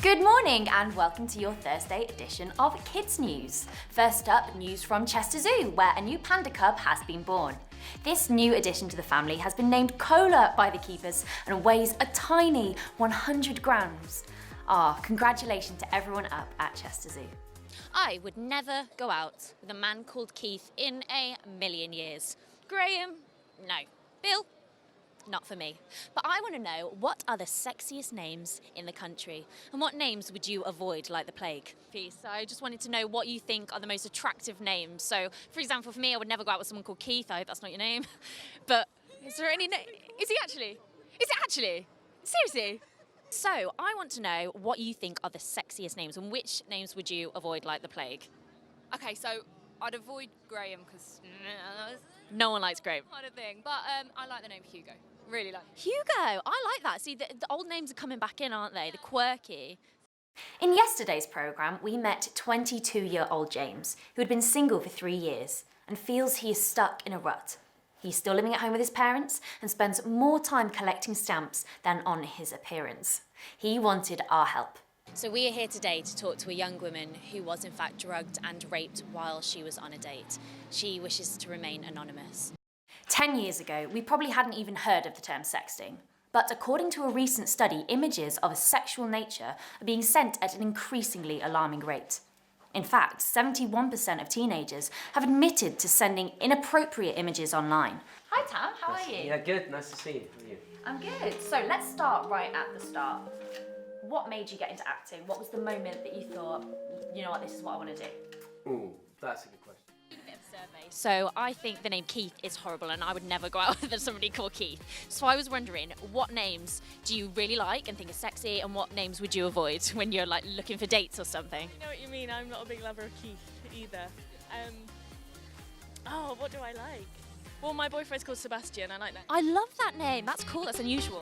Good morning and welcome to your Thursday edition of Kids News. First up, news from Chester Zoo, where a new panda cub has been born. This new addition to the family has been named Cola by the keepers and weighs a tiny 100 grams. Congratulations to everyone up at Chester Zoo. I would never go out with a man called Keith in a million years. Graham? No. Bill? Not for me. But I want to know, what are the sexiest names in the country? And what names would you avoid like the plague? Peace. So I just wanted to know what you think are the most attractive names. So, for example, for me, I would never go out with someone called Keith. I hope that's not your name. But is there any name? Is it actually? Seriously? So I want to know what you think are the sexiest names and which names would you avoid like the plague? Okay, so I'd avoid Graham because No one likes Graham. kind of thing. But I like the name Hugo. Really like it. Hugo, I like that. See, the old names are coming back in, aren't they? The quirky. In yesterday's programme, we met 22-year-old James, who had been single for 3 years and feels he is stuck in a rut. He's still living at home with his parents and spends more time collecting stamps than on his appearance. He wanted our help. So we are here today to talk to a young woman who was in fact drugged and raped while she was on a date. She wishes to remain anonymous. 10 years ago, we probably hadn't even heard of the term sexting. But according to a recent study, images of a sexual nature are being sent at an increasingly alarming rate. In fact, 71% of teenagers have admitted to sending inappropriate images online. Hi Tam, how are you? Yeah, good. Nice to see you. How are you? I'm good. So let's start right at the start. What made you get into acting? What was the moment that you thought, you know what, this is what I want to do? Ooh, that's a good question. So I think the name Keith is horrible and I would never go out with somebody called Keith. So I was wondering, what names do you really like and think are sexy, and what names would you avoid when you're like looking for dates or something? I know what you mean. I'm not a big lover of Keith either. What do I like? Well, my boyfriend's called Sebastian. I like that. I love that name. That's cool. That's unusual.